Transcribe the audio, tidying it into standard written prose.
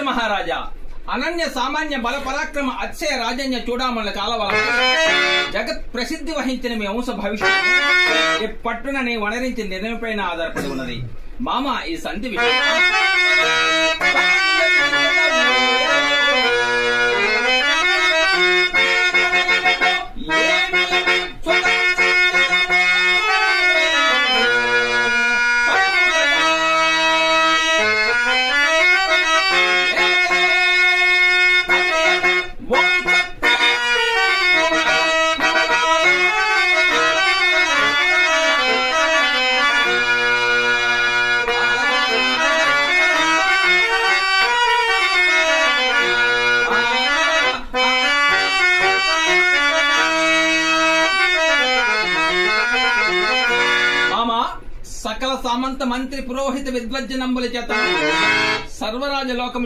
మహారాజా, అనన్య సామాన్య బల పరాక్రమ అత్యయ రాజన్య చూడామణుల కాలవల జగత్ ప్రసిద్ధి వహించిన మీ వంశ భవిష్యత్తు పట్టున నీ వనరించి నిర్ణయంపైన ఆధారపడి ఉన్నది. మామ, ఈ సంధి విషయం సకల సామంత మంత్రి పురోహిత విద్వజ్జనంబుల చేత సర్వరాజ లోకం